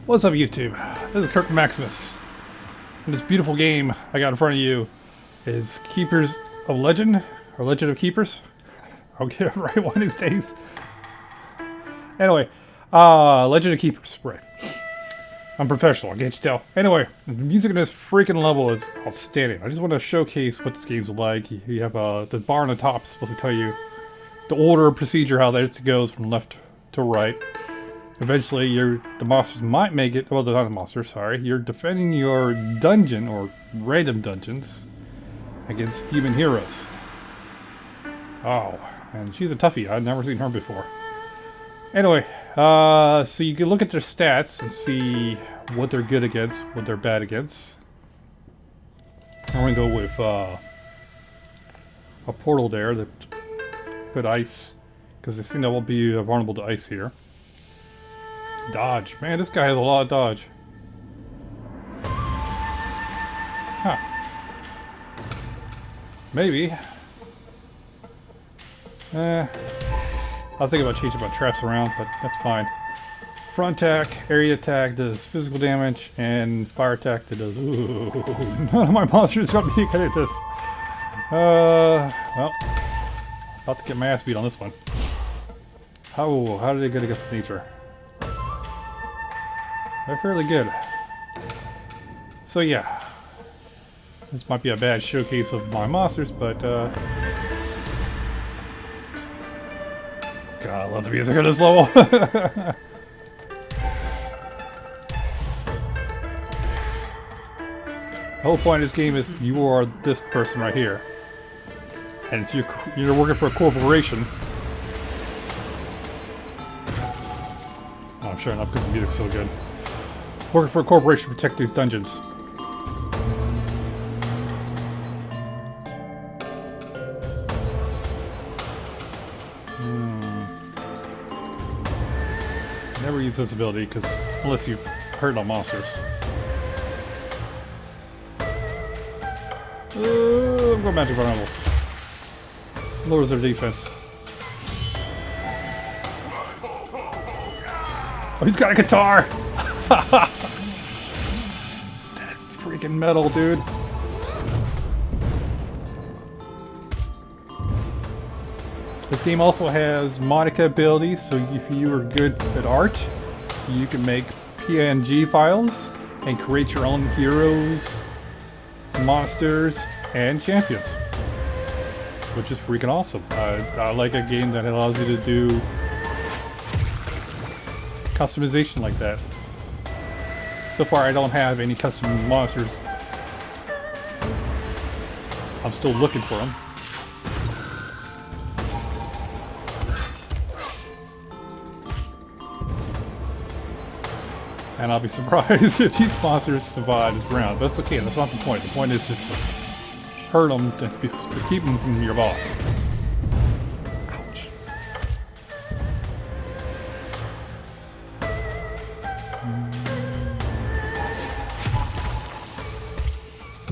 What's up, YouTube? This is Kirk Maximus. And this beautiful game I got in front of you is Keepers of Legend, or Legend of Keepers. I'll get it right one of these days. Anyway, Legend of Keepers, right. I'm professional, I can't you tell. Anyway, the music in this freaking level is outstanding. I just want to showcase what this game's like. You have the bar on the top is supposed to tell you the order procedure, how that goes from left to right. Eventually, the monsters might make it. Well, they're not a monster. Sorry, you're defending your dungeon or random dungeons against human heroes. Oh, and she's a toughie. I've never seen her before. Anyway, so you can look at their stats and see what they're good against, what they're bad against. I'm gonna go with a portal there that put ice, because they seem to won't be vulnerable to ice here. Dodge. Man, this guy has a lot of dodge. Huh. Maybe. I was thinking about changing my traps around, but that's fine. Front attack, area attack does physical damage, and fire attack that does... Ooh, none of my monsters got me good at this. Well, about to get my ass beat on this one. How did they get against nature? They're fairly good. So yeah, this might be a bad showcase of my monsters, but God, I love the music on this level. The whole point of this game is you are this person right here, and if you're working for a corporation. Oh, I'm sure enough because the music's so good. Working for a corporation to protect these dungeons. Never use this ability because unless you hurt on monsters. I'm going magic animals. Lowers their defense. Oh, he's got a guitar! That's freaking metal, dude. This game also has Monica abilities, so if you are good at art, you can make PNG files and create your own heroes, monsters, and champions. Which is freaking awesome. I like a game that allows you to do customization like that. So far I don't have any custom monsters. I'm still looking for them. And I'll be surprised if these monsters survive this round. But that's okay, that's not the point. The point is just to hurt them to keep them from your boss. Ouch.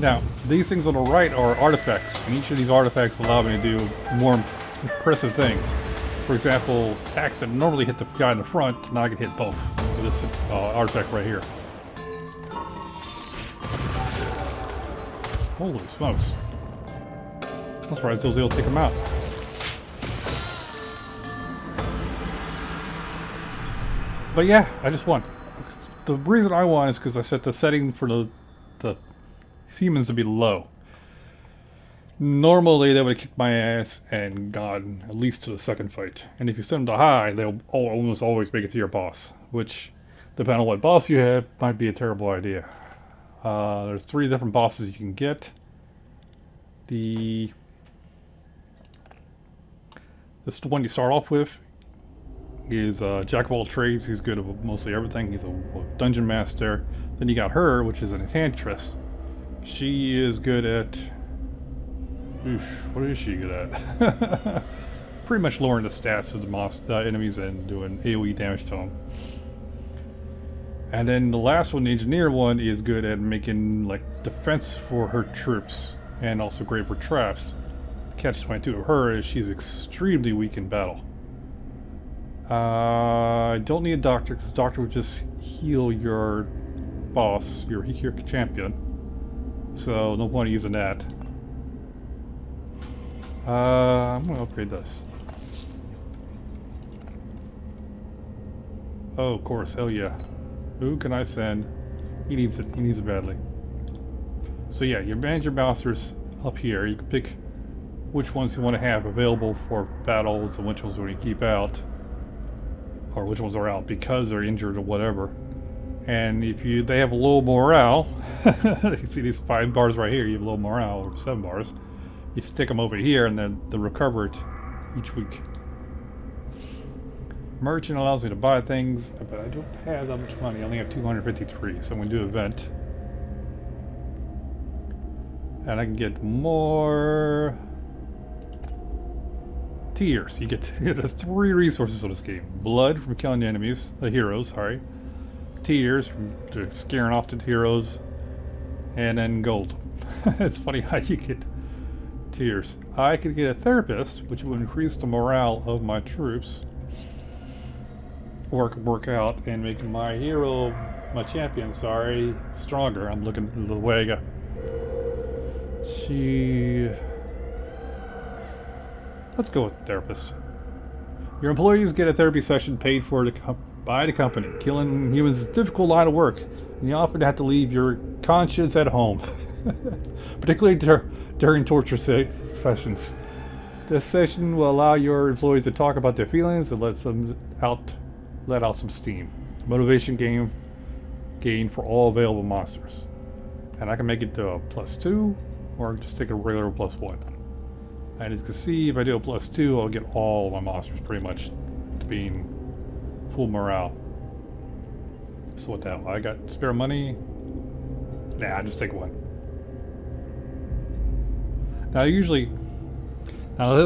Now, these things on the right are artifacts, and each of these artifacts allow me to do more impressive things. For example, attacks that normally hit the guy in the front, now I can hit both with this artifact right here. Holy smokes. I'm surprised I was able to take him out. But yeah, I just won. The reason I won is because I set the setting for the humans to be low. Normally they would have kicked my ass and gone at least to the second fight. And if you set them to high, they'll almost always make it to your boss. Which, depending on what boss you have, might be a terrible idea. There's 3 different bosses you can get. This one you start off with is Jack of all trades. He's good at mostly everything. He's a dungeon master. Then you got her, which is an enchantress. She is good at... what is she good at? Pretty much lowering the stats of the enemies and doing AoE damage to them. And then the last one, the engineer one, is good at making like defense for her troops and also great for traps. The catch-22 of her is she's extremely weak in battle. I don't need a doctor because the doctor would just heal your boss, your champion. So no point in using that. I'm gonna upgrade this. Oh, of course, hell yeah. Who can I send? He needs it. He needs it badly. So yeah, you manage your masters up here. You can pick which ones you want to have available for battles and which ones you want to keep out. Or which ones are out because they're injured or whatever. And if they have a low morale, you can see these 5 bars right here, you have low morale, or 7 bars. You stick them over here and then they'll recover it each week. Merchant allows me to buy things, but I don't have that much money. I only have 253, so I'm going to do an event. And I can get more tiers. You get there's 3 resources on this game. Blood from killing the enemies, the heroes, sorry. Tears from scaring off the heroes. And then gold. It's funny how you get tears. I could get a therapist, which will increase the morale of my troops. Or I could work out and make my hero, my champion, sorry, stronger. I'm looking at the way I got. Let's go with therapist. Your employees get a therapy session paid for by the company. Killing humans is a difficult line of work, and you often have to leave your conscience at home, particularly during torture sessions. This session will allow your employees to talk about their feelings and let out some steam. Motivation gain for all available monsters. And I can make it to a +2, or just take a regular +1. And as you can see, if I do a +2, I'll get all my monsters pretty much to being full morale. So what the hell? I got spare money? Nah, I just take 1. Now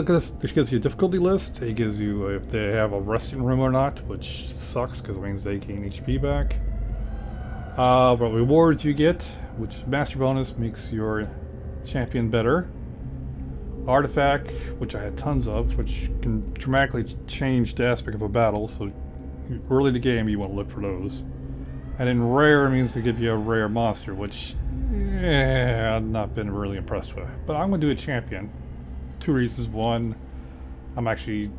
this gives you a difficulty list. It gives you if they have a resting room or not, which sucks because it means they gain HP back. But rewards you get, which master bonus makes your champion better. Artifact, which I had tons of, which can dramatically change the aspect of a battle, so early in the game you want to look for those. And then rare means they give you a rare monster, which I've not been really impressed with. But I'm going to do a champion. 2 reasons. 1, I'm actually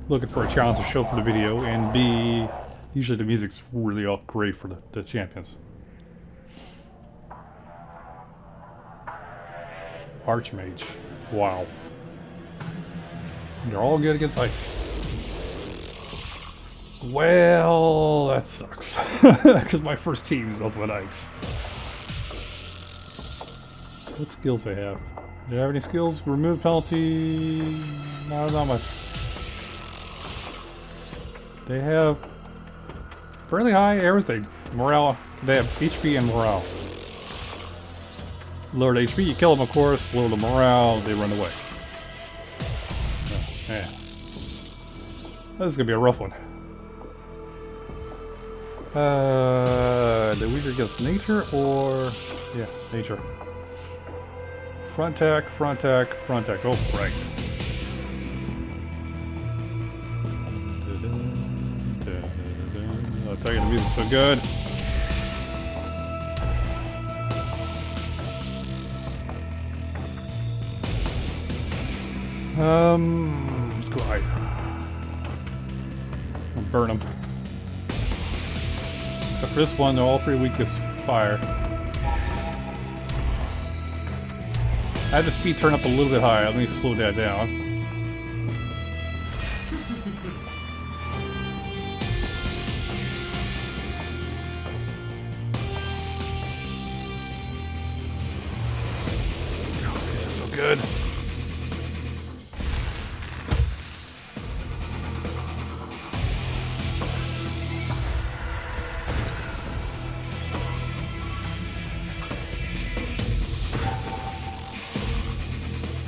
looking for a challenge to show for the video, and B, usually the music's really great for the champions. Archmage. Wow. They're all good against ice. Well, that sucks. Because my first team is nothing but ice. What skills they have? Do they have any skills? Remove penalty... No, not much. They have fairly high everything. Morale. They have HP and morale. Lower the HP, you kill them, of course. Lower the morale, they run away. Oh, yeah. This is gonna be a rough one. The weaker against nature or... Yeah, nature. Front attack, front attack, front attack. Oh, right. I'll tell you, the music's so good. Let's go hide. I'll burn them. Except for this one, they're all pretty weak to fire. I have the speed turned up a little bit high. Let me slow that down. Oh, these are so good.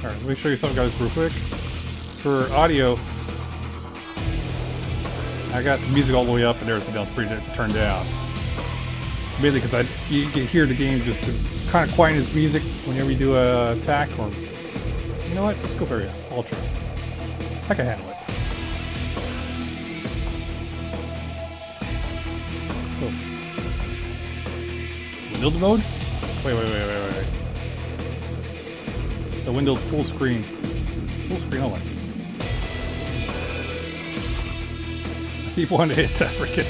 Alright, let me show you something, guys, real quick. For audio, I got the music all the way up and everything else pretty turned down. Mainly because you can hear the game just kind of quieten its music whenever you do a attack, or... You know what? Let's go for Ultra. I can handle it. Build mode? Wait. The window full screen. Full screen, hold on. I keep wanting to hit that freaking.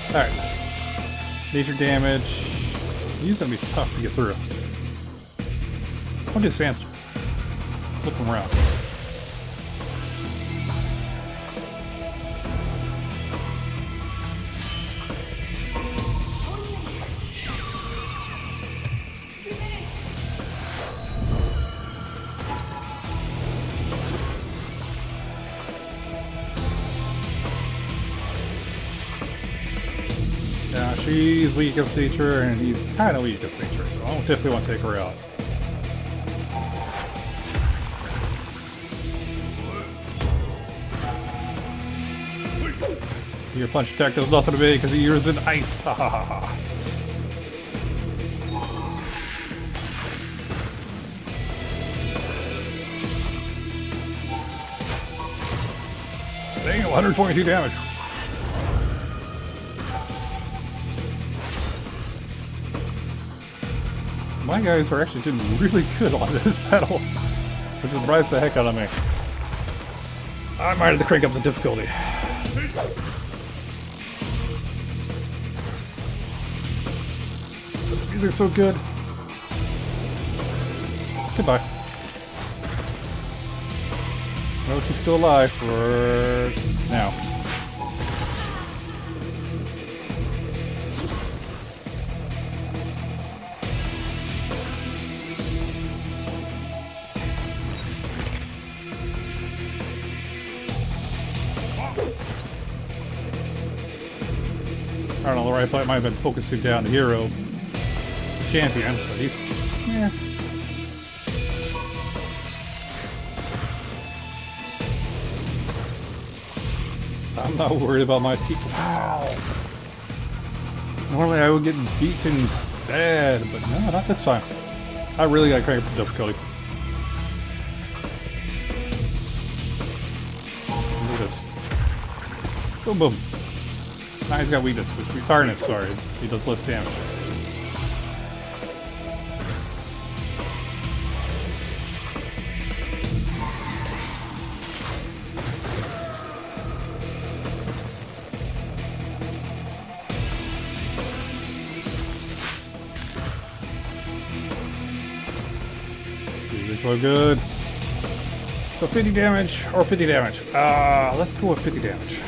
Alright. Major damage. He's gonna be tough to get through. I'll do Sandstorm. Flip him around. Yeah, she's weak against nature, and he's kind of weak against nature, so I definitely want to take her out. Your punch attack does nothing to me because he uses ice. Ha ha ha ha. Dang, 122 damage. My guys are actually doing really good on this battle, which surprised the heck out of me. I might have to crank up the difficulty. The music's so good. Goodbye. No, she's still alive for now. I don't know, the right play might have been focusing down the hero, the champion, but he's, yeah. I'm not worried about my team. Wow. Normally I would get beaten bad, but no, not this time. I really gotta crank up the difficulty. Look at this. Boom, boom. Now he's got weakness, which retardness, sorry. He does less damage. Dude, so good. So 50 damage or 50 damage? Let's go with 50 damage.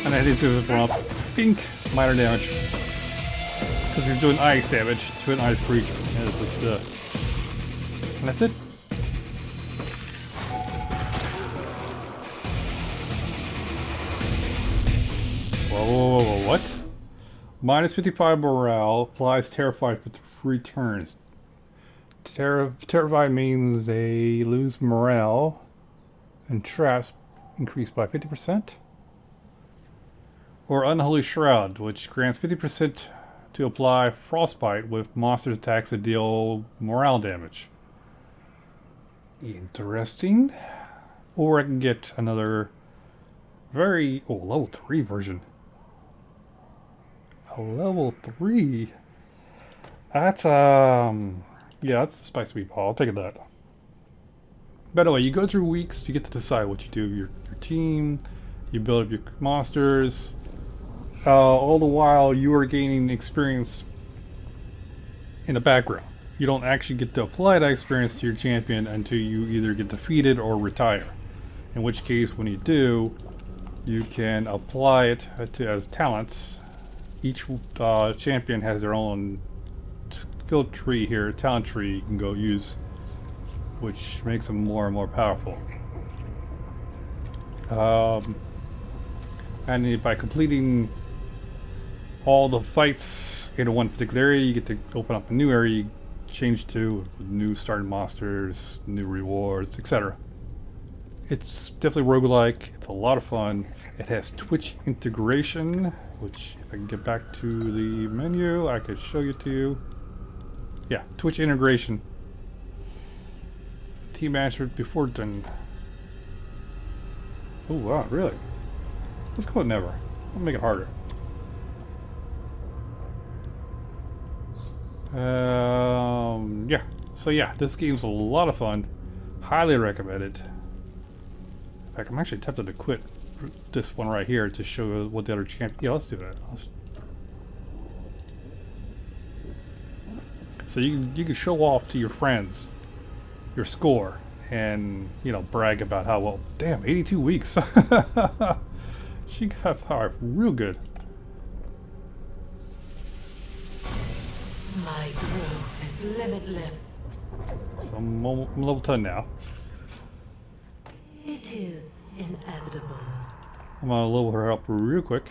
And then he's going to throw up pink minor damage. Because he's doing ice damage to an ice creature. And that's it. Whoa, what? Minus 55 morale, applies Terrified for 3 turns. Terrified means they lose morale, and traps increase by 50%. Or Unholy Shroud, which grants 50% to apply Frostbite with monster attacks that deal morale damage. Interesting. Or I can get another level 3 version. A level 3? That's, yeah, that's a spicy meatball. I'll take that. By the way, you go through weeks, you get to decide what you do. Your team, you build up your monsters. All the while you are gaining experience in the background. You don't actually get to apply that experience to your champion until you either get defeated or retire. In which case, when you do, you can apply it as talents. Each champion has their own skill tree here, talent tree you can go use, which makes them more and more powerful. And by completing all the fights in one particular area, you get to open up a new area, you change to new starting monsters, new rewards, etc. It's definitely roguelike. It's a lot of fun. It has Twitch integration, which if I can get back to the menu, I could show you to you. Yeah, Twitch integration. Team management before done. Oh wow, really? Let's go with never. I'll make it harder. Yeah. So yeah, this game's a lot of fun. Highly recommend it. In fact, I'm actually tempted to quit this one right here to show what the other champ. Yeah, let's do that. So you can show off to your friends your score and brag about how well. Damn, 82 weeks. She got power real good. My growth is limitless. So I'm level 10 now. It is inevitable. I'm gonna level her up real quick.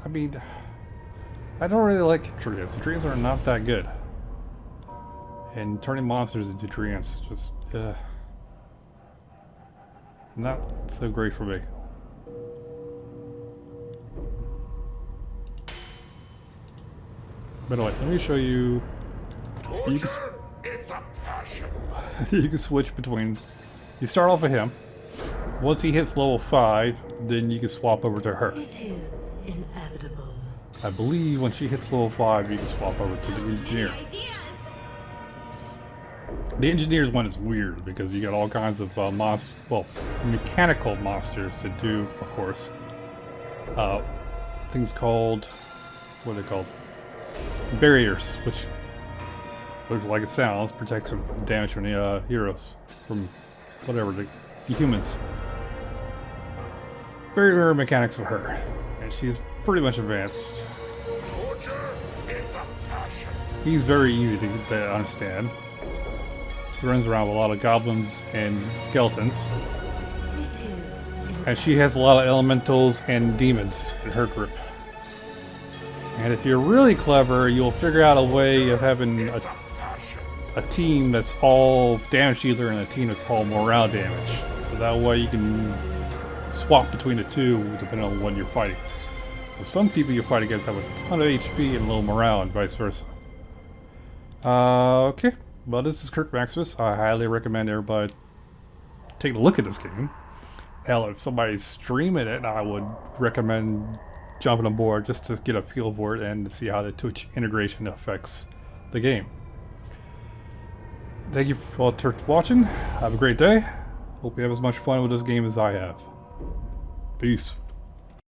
I mean, I don't really like treants. The treants are not that good. And turning monsters into treants just not so great for me. By the way, let me show you. Torture, it's a passion. You can switch between. You start off with him. Once he hits level 5, then you can swap over to her. It is inevitable. I believe when she hits level 5, you can swap over to the engineer. The engineer's one is weird because you got all kinds of mechanical monsters to do, of course. Things called, what are they called? Barriers, which like it sounds, protects from damage from the heroes, from whatever, the humans. Very rare mechanics for her, and she's pretty much advanced. Torture, it's a passion. He's very easy to understand. He runs around with a lot of goblins and skeletons. And she has a lot of elementals and demons in her group. And if you're really clever, you'll figure out a way of having a team that's all damage dealer and a team that's all morale damage. So that way you can swap between the two depending on what you're fighting. So some people you fight against have a ton of HP and low morale and vice versa. Okay. Well, this is Kirk Maximus. I highly recommend everybody take a look at this game. Hell, if somebody's streaming it, I would recommend jumping on board just to get a feel for it and to see how the Twitch integration affects the game. Thank you for watching. Have a great day. Hope you have as much fun with this game as I have. Peace.